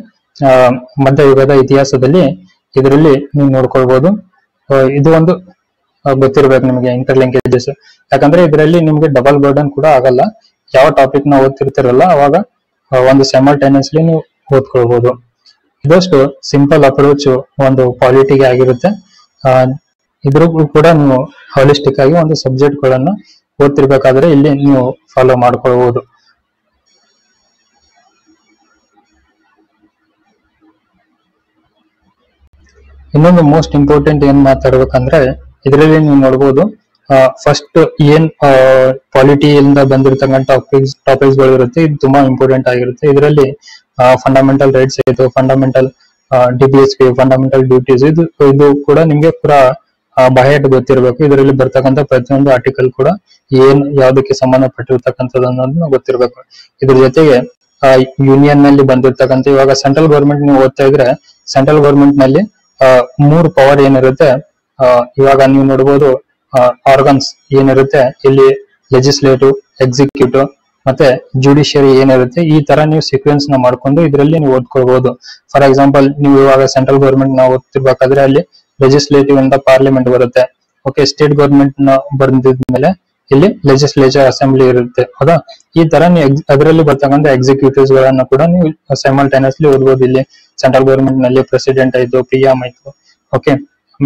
ಮಧ್ಯಯುಗದ ಇತಿಹಾಸದಲ್ಲಿ ಇದರಲ್ಲಿ ನೀವು ನೋಡ್ಕೊಳ್ಬಹುದು. ಇದು ಒಂದು ಗೊತ್ತಿರ್ಬೇಕು ನಿಮಗೆ ಇಂಟರ್ ಲಿಂಕೇಜಸ್. ಯಾಕಂದ್ರೆ ಇದರಲ್ಲಿ ನಿಮ್ಗೆ ಡಬಲ್ ಬರ್ಡನ್ ಕೂಡ ಆಗಲ್ಲ. ಯಾವ ಟಾಪಿಕ್ ನ ಓದ್ತಿರ್ತಿರಲ್ಲ ಅವಾಗ ಒಂದು ಸೈಮಲ್ಟೇನಿಯಸ್ಲಿ ನೀವು ಓದ್ಕೊಳ್ಬಹುದು. ಇದಷ್ಟು ಸಿಂಪಲ್ ಅಪ್ರೋಚ್ ಒಂದು ಪಾಲಿಟಿಗೆ ಆಗಿರುತ್ತೆ. ಇದ್ರಿಗೂ ಕೂಡ ನೀವು ಹಾಲಿಸ್ಟಿಕ್ ಆಗಿ ಒಂದು ಸಬ್ಜೆಕ್ಟ್ ಗಳನ್ನ ಓದ್ತಿರ್ಬೇಕಾದ್ರೆ ಇಲ್ಲಿ ನೀವು ಫಾಲೋ ಮಾಡ್ಕೊಳ್ಬಹುದು. ಇನ್ನೊಂದು ಮೋಸ್ಟ್ ಇಂಪಾರ್ಟೆಂಟ್ ಏನ್ ಮಾತಾಡ್ಬೇಕಂದ್ರೆ ಇದರಲ್ಲಿ ನೀವು ನೋಡ್ಬೋದು ಫಸ್ಟ್ ಏನ್ ಪಾಲಿಟಿಯಿಂದ ಬಂದಿರತಕ್ಕಂಥ ಟಾಪಿಕ್ಸ್ ಗಳು ಇರುತ್ತೆ, ಇದು ತುಂಬಾ ಇಂಪಾರ್ಟೆಂಟ್ ಆಗಿರುತ್ತೆ. ಇದರಲ್ಲಿ ಫಂಡಮೆಂಟಲ್ ರೈಟ್ಸ್ ಆಯ್ತು, ಫಂಡಮೆಂಟಲ್ DBSP, ಫಂಡಮೆಂಟಲ್ ಡ್ಯೂಟೀಸ್, ಇದು ಕೂಡ ನಿಮ್ಗೆ ಪೂರಾ ಬಾಹ್ಯಾಟ್ ಗೊತ್ತಿರಬೇಕು. ಇದರಲ್ಲಿ ಬರ್ತಕ್ಕಂಥ ಪ್ರತಿಯೊಂದು ಆರ್ಟಿಕಲ್ ಕೂಡ ಏನ್ ಯಾವ್ದಕ್ಕೆ ಸಂಬಂಧಪಟ್ಟಿರ್ತಕ್ಕಂಥದ್ದು ಅನ್ನೋದನ್ನ ಗೊತ್ತಿರಬೇಕು. ಇದ್ರ ಜೊತೆಗೆ ಯೂನಿಯನ್ ನಲ್ಲಿ ಬಂದಿರ್ತಕ್ಕಂಥ ಇವಾಗ ಸೆಂಟ್ರಲ್ ಗೌರ್ಮೆಂಟ್ ನೀವು ಓದ್ತಾ ಇದ್ರೆ ಸೆಂಟ್ರಲ್ ಗೌರ್ಮೆಂಟ್ ನಲ್ಲಿ 3 ಪವರ್ ಏನಿರುತ್ತೆ, ಇವಾಗ ನೀವು ನೋಡ್ಬೋದು ಆರ್ಗನ್ಸ್ ಏನಿರುತ್ತೆ ಇಲ್ಲಿ ಲೆಜಿಸ್ಲೇಟಿವ್, ಎಕ್ಸಿಕ್ಯೂಟಿವ್ ಮತ್ತೆ ಜುಡಿಷಿಯರಿ ಏನಿರುತ್ತೆ, ಈ ತರ ನೀವು ಸೀಕ್ವೆನ್ಸ್ ನ ಮಾಡ್ಕೊಂಡು ಇದರಲ್ಲಿ ನೀವು ಓದ್ಕೊಳ್ಬಹುದು. ಫಾರ್ ಎಕ್ಸಾಂಪಲ್ ನೀವು ಇವಾಗ ಸೆಂಟ್ರಲ್ ಗೌರ್ಮೆಂಟ್ ನ ಓದ್ತಿರ್ಬೇಕಾದ್ರೆ ಅಲ್ಲಿ ಲೆಜಿಸ್ಲೇಟಿವ್ ಇಂದ ಪಾರ್ಲಿಮೆಂಟ್ ಬರುತ್ತೆ. ಓಕೆ, ಸ್ಟೇಟ್ ಗೌರ್ಮೆಂಟ್ ನ ಬಂದಿದ್ಮೇಲೆ ಇಲ್ಲಿ ಲೆಜಿಸ್ಲೇಚರ್ ಅಸೆಂಬ್ಲಿ ಇರುತ್ತೆ. ಹೌದಾ, ಈ ತರ ನೀವು ಅದರಲ್ಲಿ ಬರ್ತಕ್ಕಂಥ ಎಕ್ಸಿಕ್ಯೂಟಿವ್ಸ್ ಗಳನ್ನ ಕೂಡ ನೀವು ಸೈಮಲ್ಟೇನಿಯಸ್ಲಿ ಓದ್ಬೋದು. ಇಲ್ಲಿ ಸೆಂಟ್ರಲ್ ಗೌರ್ಮೆಂಟ್ ನಲ್ಲಿ ಪ್ರೆಸಿಡೆಂಟ್ ಆಯ್ತು, PM ಆಯ್ತು. ಓಕೆ,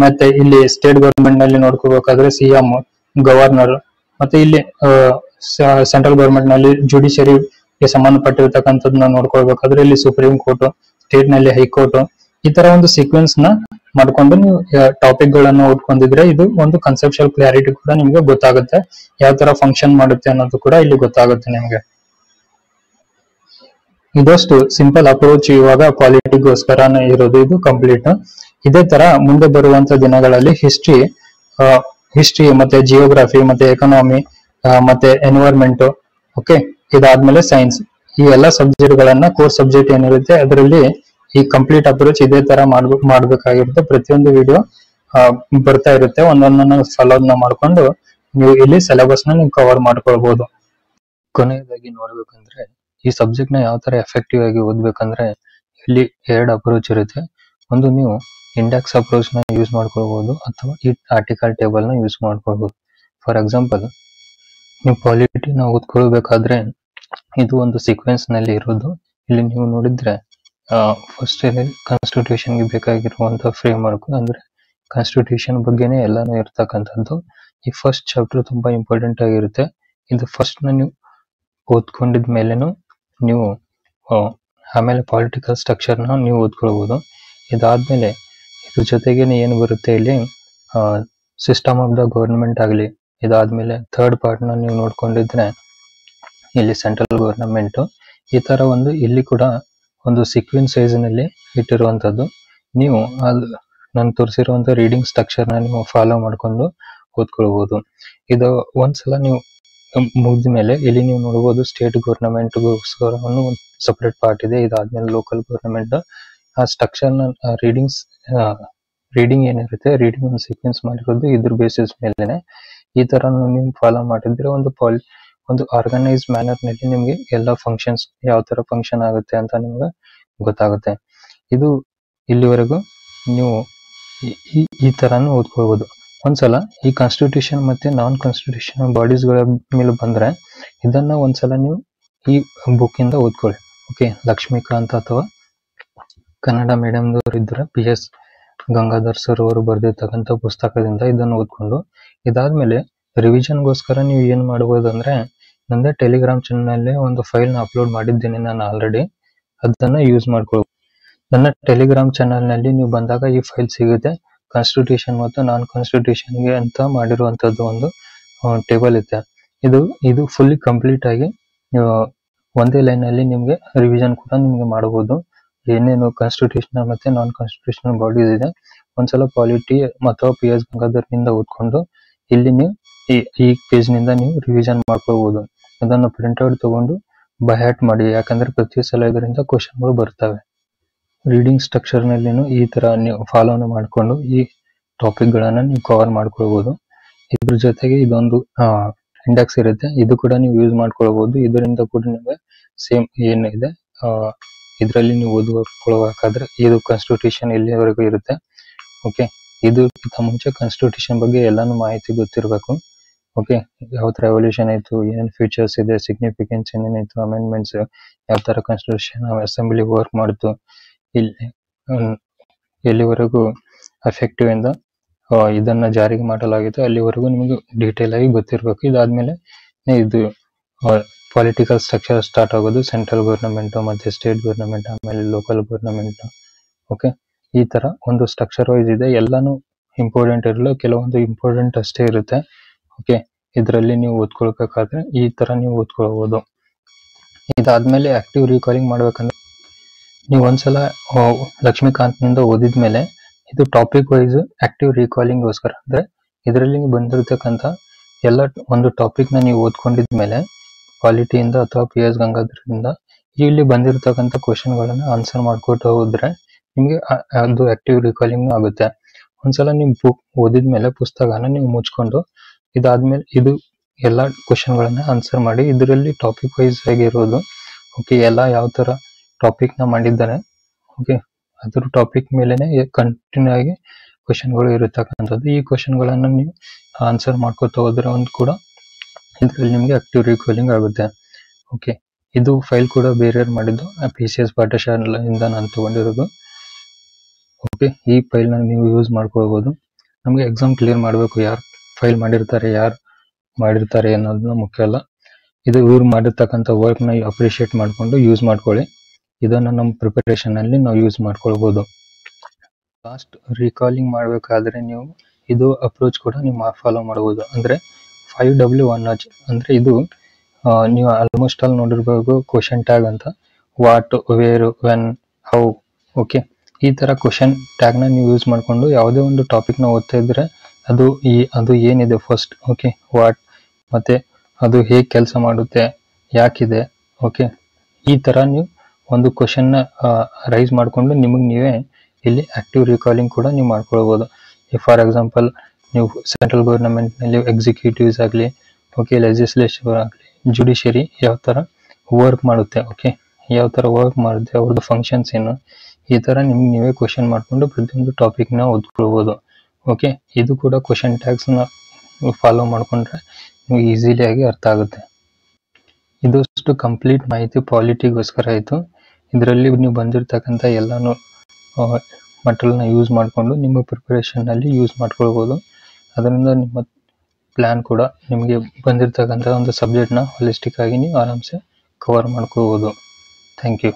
ಮತ್ತೆ ಇಲ್ಲಿ ಸ್ಟೇಟ್ ಗೌರ್ಮೆಂಟ್ ನಲ್ಲಿ ನೋಡ್ಕೋಬೇಕಾದ್ರೆ CM, ಗವರ್ನರ್, ಮತ್ತೆ ಇಲ್ಲಿ ಸೆಂಟ್ರಲ್ ಗೌರ್ಮೆಂಟ್ ನಲ್ಲಿ ಜುಡಿಷಿಯರಿಗೆ ಸಂಬಂಧಪಟ್ಟಿರ್ತಕ್ಕಂಥದ್ದನ್ನ ನೋಡ್ಕೊಳ್ಬೇಕಾದ್ರೆ ಇಲ್ಲಿ ಸುಪ್ರೀಂ ಕೋರ್ಟ್, ಸ್ಟೇಟ್ ನಲ್ಲಿ ಹೈಕೋರ್ಟ್, ಈ ತರ ಒಂದು ಸೀಕ್ವೆನ್ಸ್ ನ ಮಾಡ್ಕೊಂಡು ನೀವು ಟಾಪಿಕ್ ಗಳನ್ನ ಓದ್ಕೊಂಡಿದ್ರೆ ಇದು ಒಂದು ಕನ್ಸೆಪ್ಚುಯಲ್ ಕ್ಲಾರಿಟಿ ಕೂಡ ನಿಮ್ಗೆ ಗೊತ್ತಾಗುತ್ತೆ. ಯಾವ ತರ ಫಂಕ್ಷನ್ ಮಾಡುತ್ತೆ ಅನ್ನೋದು ಕೂಡ ಇಲ್ಲಿ ಗೊತ್ತಾಗುತ್ತೆ ನಿಮ್ಗೆ. ಇದಷ್ಟು ಸಿಂಪಲ್ ಅಪ್ರೋಚ್ ಇವಾಗ ಪಾಲಿಟಿಗೋಸ್ಕರನೇ ಇರೋದು, ಇದು ಕಂಪ್ಲೀಟ್. ಇದೇ ತರ ಮುಂದೆ ಬರುವಂತ ದಿನಗಳಲ್ಲಿ ಹಿಸ್ಟ್ರಿ ಮತ್ತೆ ಜಿಯೋಗ್ರಫಿ ಮತ್ತೆ ಎಕನಾಮಿ ಮತ್ತೆ ಎನ್ವೈರ್ಮೆಂಟ್, ಓಕೆ, ಇದಾದ್ಮೇಲೆ ಸೈನ್ಸ್, ಈ ಎಲ್ಲ ಸಬ್ಜೆಕ್ಟ್ ಗಳನ್ನ ಕೋರ್ಸ್ ಸಬ್ಜೆಕ್ಟ್ ಏನಿರುತ್ತೆ ಅದರಲ್ಲಿ ಈ ಕಂಪ್ಲೀಟ್ ಅಪ್ರೋಚ್ ಇದೇ ತರ ಮಾಡ್ಬೇಕಾಗಿರುತ್ತೆ. ಪ್ರತಿಯೊಂದು ವಿಡಿಯೋ ಬರ್ತಾ ಇರುತ್ತೆ, ಒಂದೊಂದನ್ನು ಫಾಲೋನ ಮಾಡ್ಕೊಂಡು ನೀವು ಇಲ್ಲಿ ಸಿಲೆಬಸ್ ನ ನೀವು ಕವರ್ ಮಾಡ್ಕೊಳ್ಬಹುದು. ಕೊನೆಯದಾಗಿ ನೋಡ್ಬೇಕಂದ್ರೆ ಈ ಸಬ್ಜೆಕ್ಟ್ ನ ಯಾವ ತರ ಎಫೆಕ್ಟಿವ್ ಆಗಿ ಓದ್ಬೇಕಂದ್ರೆ ಇಲ್ಲಿ ಎರಡು ಅಪ್ರೋಚ್ ಇರುತ್ತೆ. ಒಂದು ನೀವು ಇಂಡೆಕ್ಸ್ ಅಪ್ರೋಚ್ ನ ಯೂಸ್ ಮಾಡ್ಕೊಳ್ಬಹುದು ಅಥವಾ ಈ ಆರ್ಟಿಕಲ್ ಟೇಬಲ್ ನ ಯೂಸ್ ಮಾಡ್ಕೊಳ್ಬಹುದು. ಫಾರ್ ಎಕ್ಸಾಂಪಲ್, ನೀವು ಪಾಲಿಟಿನ ಓದ್ಕೊಳ್ಬೇಕಾದ್ರೆ ಇದು ಒಂದು ಸೀಕ್ವೆನ್ಸ್ ನಲ್ಲಿ ಇರೋದು. ಇಲ್ಲಿ ನೀವು ನೋಡಿದ್ರೆ ಫಸ್ಟ್ ಕಾನ್ಸ್ಟಿಟ್ಯೂಷನ್ ಗೆ ಬೇಕಾಗಿರುವಂತಹ ಫ್ರೇಮ್ ವರ್ಕ್ ಅಂದ್ರೆ ಕಾನ್ಸ್ಟಿಟ್ಯೂಷನ್ ಬಗ್ಗೆನೇ ಎಲ್ಲಾನು ಇರ್ತಕ್ಕಂಥದ್ದು. ಈ ಫಸ್ಟ್ ಚಾಪ್ಟರ್ ತುಂಬಾ ಇಂಪಾರ್ಟೆಂಟ್ ಆಗಿರುತ್ತೆ. ಇದು ಫಸ್ಟ್ ನ ನೀವು ಓದ್ಕೊಂಡಿದ ಮೇಲೆನು ನೀವು ಆಮೇಲೆ ಪೊಲಿಟಿಕಲ್ ಸ್ಟ್ರಕ್ಚರ್ ನ ನೀವು ಓದ್ಕೊಳ್ಬಹುದು. ಇದಾದ್ಮೇಲೆ ಇದ್ರ ಜೊತೆಗೆ ಏನು ಬರುತ್ತೆ ಇಲ್ಲಿ ಸಿಸ್ಟಮ್ ಆಫ್ ದ ಗವರ್ನಮೆಂಟ್ ಆಗಲಿ, ಇದಾದ್ಮೇಲೆ ಥರ್ಡ್ ಪಾರ್ಟ್ ನ ನೀವು ನೋಡ್ಕೊಂಡಿದ್ರೆ ಇಲ್ಲಿ ಸೆಂಟ್ರಲ್ ಗವರ್ನಮೆಂಟ್, ಈ ತರ ಇಲ್ಲಿ ಕೂಡ ಒಂದು ಸೀಕ್ವೆನ್ಸ್ ಸೈಜ್ ನಲ್ಲಿ ಇಟ್ಟಿರುವಂತದ್ದು. ನೀವು ನಾನು ತೋರಿಸಿರುವಂತ ರೀಡಿಂಗ್ ಸ್ಟ್ರಕ್ಚರ್ ನ ನೀವು ಫಾಲೋ ಮಾಡ್ಕೊಂಡು ಓದ್ಕೊಳ್ಬಹುದು. ಇದು ಒಂದ್ಸಲ ನೀವು ಮುಗಿದ ಮೇಲೆ ಇಲ್ಲಿ ನೀವು ನೋಡಬಹುದು ಸ್ಟೇಟ್ ಗವರ್ನಮೆಂಟ್ ಗೋಸ್ಕರ ಒಂದು ಸಪರೇಟ್ ಪಾರ್ಟ್ ಇದೆ. ಇದಾದ್ಮೇಲೆ ಲೋಕಲ್ ಗವರ್ನಮೆಂಟ್, ಆ ಸ್ಟ್ರಕ್ಚರ್ ನ ರೀಡಿಂಗ್ ಏನಿರುತ್ತೆ, ರೀಡಿಂಗ್ ಒಂದು ಸೀಕ್ವೆನ್ಸ್ ಮಾಡಿರೋದು ಇದ್ರ ಬೇಸಿಸ್ ಮೇಲೆನೆ. ಈ ತರ ನೀವು ಫಾಲೋ ಮಾಡಿದ್ರೆ ಒಂದು ಆರ್ಗನೈಸ್ ಮ್ಯಾನರ್ ನಲ್ಲಿ ನಿಮ್ಗೆ ಎಲ್ಲ ಫಂಕ್ಷನ್ಸ್ ಯಾವ ತರ ಫಂಕ್ಷನ್ ಆಗುತ್ತೆ ಅಂತ ನಿಮ್ಗೆ ಗೊತ್ತಾಗುತ್ತೆ. ಇದು ಇಲ್ಲಿವರೆಗೂ ನೀವು ಈ ತರಾನು ಓದ್ಕೊಳ್ಬಹುದು. ಒಂದ್ಸಲ ಈ ಕಾನ್ಸ್ಟಿಟ್ಯೂಷನ್ ಮತ್ತೆ ನಾನ್ ಕಾನ್ಸ್ಟಿಟ್ಯೂಷನ್ ಬಾಡೀಸ್ ಗಳ ಮೇಲೆ ಬಂದ್ರೆ ಇದನ್ನ ಒಂದ್ಸಲ ನೀವು ಈ ಬುಕ್ ಇಂದ ಓದ್ಕೊಳ್ಳಿ. ಓಕೆ, ಲಕ್ಷ್ಮೀಕಾಂತ್ ಅಥವಾ ಕನ್ನಡ ಮೀಡಿಯಂದವ್ರು ಇದ್ರೆ PS ಗಂಗಾಧರ್ ಸರ್ ಅವರು ಬರೆದಿರ್ತಕ್ಕಂಥ ಪುಸ್ತಕದಿಂದ ಇದನ್ನು ಓದ್ಕೊಂಡು, ಇದಾದ್ಮೇಲೆ ರಿವಿಷನ್ಗೋಸ್ಕರ ನೀವು ಏನ್ ಮಾಡಬಹುದು ಅಂದ್ರೆ ನಂದೇ ಟೆಲಿಗ್ರಾಮ್ ಚಾನಲ್ ಒಂದು ಫೈಲ್ ನ ಅಪ್ಲೋಡ್ ಮಾಡಿದ್ದೇನೆ ನಾನು ಆಲ್ರೆಡಿ, ಅದನ್ನ ಯೂಸ್ ಮಾಡ್ಕೊಳ್ಬಹುದು. ನನ್ನ ಟೆಲಿಗ್ರಾಮ್ ಚಾನಲ್ ನಲ್ಲಿ ನೀವು ಬಂದಾಗ ಈ ಫೈಲ್ ಸಿಗುತ್ತೆ. ಕಾನ್ಸ್ಟಿಟ್ಯೂಷನ್ ಮತ್ತು ನಾನ್ ಕಾನ್ಸ್ಟಿಟ್ಯೂಷನ್ ಗೆ ಅಂತ ಮಾಡಿರುವಂತದ್ದು ಒಂದು ಟೇಬಲ್ ಇದೆ. ಇದು ಫುಲ್ಲಿ ಕಂಪ್ಲೀಟ್ ಆಗಿ ಒಂದೇ ಲೈನ್ ಅಲ್ಲಿ ನಿಮ್ಗೆ ರಿವಿಷನ್ ಕೂಡ ನಿಮ್ಗೆ ಮಾಡಬಹುದು. ಏನೇನು ಕಾನ್ಸ್ಟಿಟ್ಯೂಷನ್ ಮತ್ತೆ ನಾನ್ ಕಾನ್ಸ್ಟಿಟ್ಯೂಷನಲ್ ಬಾಡೀಸ್ ಇದೆ ಒಂದ್ಸಲ ಪಾಲಿಟಿ ಅಥವಾ PS ಗಂಗಾಧರ್ ನಿಂದ ಓದ್ಕೊಂಡು ಇಲ್ಲಿ ನೀವು ಈ ಪೇಜ್ ನಿಂದ ನೀವು ರಿವಿಷನ್ ಮಾಡ್ಕೋಬಹುದು. ಅದನ್ನು ಪ್ರಿಂಟ್ ಔಟ್ ತಗೊಂಡು ಬೈ ಹ್ಯಾಟ್ ಮಾಡಿ, ಯಾಕಂದ್ರೆ ಪ್ರತಿ ಸಲ ಇದರಿಂದ ಕ್ವಶನ್ಗಳು ಬರ್ತವೆ. ರೀಡಿಂಗ್ ಸ್ಟ್ರಕ್ಚರ್ ನಲ್ಲಿ ಈ ತರ ನೀವು ಫಾಲೋನ ಮಾಡ್ಕೊಂಡು ಈ ಟಾಪಿಕ್ ಗಳನ್ನ ನೀವು ಕವರ್ ಮಾಡ್ಕೊಳ್ಬಹುದು. ಇದ್ರ ಜೊತೆಗೆ ಇದೊಂದು ಇಂಡೆಕ್ಸ್ ಇರುತ್ತೆ, ಇದು ಕೂಡ ನೀವು ಯೂಸ್ ಮಾಡ್ಕೊಳ್ಬಹುದು. ಇದರಿಂದ ಕೂಡ ನಿಮಗೆ ಸೇಮ್ ಏನಿದೆ ಇದರಲ್ಲಿ ನೀವು ಓದ್ಕೊಳ್ಬೇಕಾದ್ರೆ ಇದು ಕಾನ್ಸ್ಟಿಟ್ಯೂಷನ್ ಇಲ್ಲಿವರೆಗೂ ಇರುತ್ತೆ. ಓಕೆ, ಇದಕ್ಕಿಂತ ಮುಂಚೆ ಕಾನ್ಸ್ಟಿಟ್ಯೂಷನ್ ಬಗ್ಗೆ ಎಲ್ಲಾನು ಮಾಹಿತಿ ಗೊತ್ತಿರಬೇಕು. ಓಕೆ, ಯಾವ ತರ ರೆವಲ್ಯೂಷನ್ ಆಯ್ತು, ಏನೇನ್ ಫೀಚರ್ಸ್ ಇದೆ, ಸಿಗ್ನಿಫಿಕೆನ್ಸ್ ಏನೇನಾಯ್ತು, ಅಮೆಂಡ್ಮೆಂಟ್ಸ್ ಯಾವ ತರ ಕಾನ್ಸ್ಟಿಟ್ಯೂಷನ್ ಅಸೆಂಬ್ಲಿ ವರ್ಕ್ ಮಾಡಿತು, ಇಲ್ಲಿ ಎಲ್ಲಿವರೆಗೂ ಎಫೆಕ್ಟಿವ್ ಇಂದ ಇದನ್ನ ಜಾರಿಗೆ ಮಾಡಲಾಗಿತ್ತು ಅಲ್ಲಿವರೆಗೂ ನಿಮಗೆ ಡೀಟೇಲ್ ಆಗಿ ಗೊತ್ತಿರಬೇಕು. ಇದಾದ್ಮೇಲೆ ಇದು ಪೊಲಿಟಿಕಲ್ ಸ್ಟ್ರಕ್ಚರ್ ಸ್ಟಾರ್ಟ್ ಆಗೋದು, ಸೆಂಟ್ರಲ್ ಗವರ್ನಮೆಂಟ್ ಮತ್ತೆ ಸ್ಟೇಟ್ ಗವರ್ನಮೆಂಟ್ ಆಮೇಲೆ ಲೋಕಲ್ ಗವರ್ನಮೆಂಟ್. ಓಕೆ, ಈ ತರ ಒಂದು ಸ್ಟ್ರಕ್ಚರ್ ವೈಸ್ ಇದೆ. ಎಲ್ಲಾನು ಇಂಪಾರ್ಟೆಂಟ್ ಇರಲ್ಲ, ಕೆಲವೊಂದು ಇಂಪಾರ್ಟೆಂಟ್ ಅಷ್ಟೇ ಇರುತ್ತೆ. ಓಕೆ, ಇದರಲ್ಲಿ ನೀವು ಓದ್ಕೊಳ್ಬೇಕಾದ್ರೆ ಈ ತರ ನೀವು ಓದ್ಕೊಳ್ಬಹುದು. ಇದಾದ್ಮೇಲೆ ಆಕ್ಟಿವ್ ರೀಕಾಲಿಂಗ್ ಮಾಡ್ಬೇಕಂದ್ರೆ ನೀವು ಒಂದ್ಸಲ ಲಕ್ಷ್ಮೀಕಾಂತ್ ನಿಂದ ಓದಿದ್ಮೇಲೆ ಇದು ಟಾಪಿಕ್ ವೈಸ್ ಆಕ್ಟಿವ್ ರೀಕಾಲಿಂಗ್ ಗೋಸ್ಕರ ಅಂದ್ರೆ ಇದರಲ್ಲಿ ಬಂದಿರತಕ್ಕಂತ ಎಲ್ಲ ಒಂದು ಟಾಪಿಕ್ ನ ನೀವು ಓದ್ಕೊಂಡಿದ್ಮೇಲೆ ಪಾಲಿಟಿಯಿಂದ ಅಥವಾ PS ಗಂಗಾಧರಿಂದ ಇಲ್ಲಿ ಬಂದಿರತಕ್ಕಂತ ಕ್ವಶನ್ ಗಳನ್ನ ಆನ್ಸರ್ ಮಾಡ್ಕೊಟ್ಟು ಹೋದ್ರೆ ನಿಮ್ಗೆ ಅದು ಆಕ್ಟಿವ್ ರೀಕಾಲಿಂಗ್ ಆಗುತ್ತೆ. ಒಂದ್ಸಲ ನೀವು ಬುಕ್ ಓದಿದ್ಮೇಲೆ ಪುಸ್ತಕನ ನೀವು ಮುಚ್ಕೊಂಡು ಇದಾದ್ಮೇಲೆ ಇದು ಎಲ್ಲಾ ಕ್ವಶನ್ ಗಳನ್ನ ಆನ್ಸರ್ ಮಾಡಿ, ಇದರಲ್ಲಿ ಟಾಪಿಕ್ ವೈಸ್ ಆಗಿರೋದು. ಓಕೆ, ಎಲ್ಲ ಯಾವ ತರ ಟಾಪಿಕ್ ನ ಮಾಡಿದ್ದಾರೆ, ಓಕೆ, ಅದ್ರ ಟಾಪಿಕ್ ಮೇಲೆನೆ ಕಂಟಿನ್ಯೂ ಆಗಿ ಕ್ವಶನ್ ಗಳು ಇರತಕ್ಕಂಥದ್ದು. ಈ ಕ್ವಶನ್ ಗಳನ್ನ ನೀವು ಆನ್ಸರ್ ಮಾಡ್ಕೊತ ಹೋದ್ರೆ ಒಂದು ಕೂಡ ಇದರಲ್ಲಿ ನಿಮ್ಗೆ ಆಕ್ಟಿವ್ ರೀಕಾಲಿಂಗ್ ಆಗುತ್ತೆ. ಓಕೆ, ಇದು ಫೈಲ್ ಕೂಡ ಬೇರೆಯವ್ರು ಮಾಡಿದ್ದು, PCS ಪಾಠಶಾಲೆಯಿಂದ ನಾನು ತಗೊಂಡಿರೋದು. ಓಕೆ, ಈ ಫೈಲ್ ನ ನೀವು ಯೂಸ್ ಮಾಡ್ಕೊಳ್ಬಹುದು. ನಮ್ಗೆ ಎಕ್ಸಾಮ್ ಕ್ಲಿಯರ್ ಮಾಡಬೇಕು, ಯಾರು ಫೈಲ್ ಮಾಡಿರ್ತಾರೆ ಅನ್ನೋದನ್ನ ಮುಖ್ಯ ಅಲ್ಲ. ಇದು ಇವ್ರು ಮಾಡಿರ್ತಕ್ಕಂಥ ವರ್ಕ್ ನ ಅಪ್ರಿಶಿಯೇಟ್ ಮಾಡ್ಕೊಂಡು ಯೂಸ್ ಮಾಡ್ಕೊಳ್ಳಿ. ಇದನ್ನ ನಮ್ಮ ಪ್ರಿಪರೇಷನ್ ಅಲ್ಲಿ ನಾವು ಯೂಸ್ ಮಾಡ್ಕೊಳ್ಬಹುದು. ಲಾಸ್ಟ್ ರೀಕಾಲಿಂಗ್ ಮಾಡ್ಬೇಕಾದ್ರೆ ನೀವು ಇದು ಅಪ್ರೋಚ್ ಕೂಡ ನೀವು ಫಾಲೋ ಮಾಡಬಹುದು. ಅಂದ್ರೆ 5W1H ಅಂದ್ರೆ ಇದು ನೀವು ಆಲ್ಮೋಸ್ಟ್ ಅಲ್ಲಿ ನೋಡಿರ್ಬೇಕು ಕ್ವಶನ್ ಟ್ಯಾಗ್ ಅಂತ what, where, when, how. Okay, ಈ ತರ ಕ್ವಶನ್ ಟ್ಯಾಗ್ ನ ನೀವು ಯೂಸ್ ಮಾಡಿಕೊಂಡು ಯಾವುದೇ ಒಂದು ಟಾಪಿಕ್ ನ ಓದ್ತಾ ಇದ್ರೆ ಅದು ಏನಿದೆ ಫಸ್ಟ್, ಓಕೆ, ವಾಟ್, ಮತ್ತೆ ಅದು ಹೇಗೆ ಕೆಲಸ ಮಾಡುತ್ತೆ, ಯಾಕಿದೆ, ಓಕೆ, ಈ ತರ ನೀವು ಒಂದು ಕ್ವಶನ್ ನ ರೈಸ್ ಮಾಡಿಕೊಂಡು ನಿಮಗೆ ನೀವೇ ಇಲ್ಲಿ ಆಕ್ಟಿವ್ ರಿಕಾಲಿಂಗ್ ಕೂಡ ನೀವು ಮಾಡ್ಕೊಳ್ಬಹುದು. ಫಾರ್ ಎಕ್ಸಾಂಪಲ್, ನೀವು ಸೆಂಟ್ರಲ್ ಗವರ್ನಮೆಂಟ್ ನಲ್ಲಿ ಎಕ್ಸಿಕ್ಯೂಟಿವ್ಸ್ ಆಗಲಿ, ಓಕೆ, ಲೆಜಿಸ್ಲೇಟಿವ್ ಆಗಲಿ, ಜುಡಿಷಿಯರಿ ಯಾವ ತರ ವರ್ಕ್ ಮಾಡುತ್ತೆ, ಓಕೆ, ಯಾವ ತರ ವರ್ಕ್ ಮಾಡುತ್ತೆ, ಅವ್ರದ್ದು ಫಂಕ್ಷನ್ಸ್ ಏನು, ಈ ತರ ನಿಮ್ಗೆ ನೀವೇ ಕ್ವಶನ್ ಮಾಡ್ಕೊಂಡು ಪ್ರತಿಯೊಂದು ಟಾಪಿಕ್ ನ ಓದ್ಕೊಳ್ಬಹುದು. ಓಕೆ, ಇದು ಕೂಡ ಕ್ವಶನ್ ಟ್ಯಾಗ್ಸ್ ನ ಫಾಲೋ ಮಾಡ್ಕೊಂಡ್ರೆ ನಿಮಗೆ ಈಸಿಲಿ ಆಗಿ ಅರ್ಥ ಆಗುತ್ತೆ. ಇದಷ್ಟು ಕಂಪ್ಲೀಟ್ ಮಾಹಿತಿ ಪಾಲಿಟಿಗೋಸ್ಕರ ಆಯಿತು. ಇದರಲ್ಲಿ ನೀವು ಬಂದಿರತಕ್ಕಂಥ ಎಲ್ಲಾನು ಮಟೀರಿಯಲ್ನ ಯೂಸ್ ಮಾಡಿಕೊಂಡು ನಿಮ್ಮ ಪ್ರಿಪರೇಷನ್ ನಲ್ಲಿ ಯೂಸ್ ಮಾಡ್ಕೊಳ್ಬಹುದು. ಅದರಿಂದ ನಿಮ್ಮ ಪ್ಲಾನ್ ಕೂಡ ನಿಮಗೆ ಬಂದಿರತಕ್ಕಂಥ ಒಂದು ಸಬ್ಜೆಕ್ಟ್ನ ಹೋಲಿಸ್ಟಿಕ್ ಆಗಿ ನೀವು ಆರಾಮ್ಸೆ ಕವರ್ ಮಾಡ್ಕೋಬಹುದು. Thank you.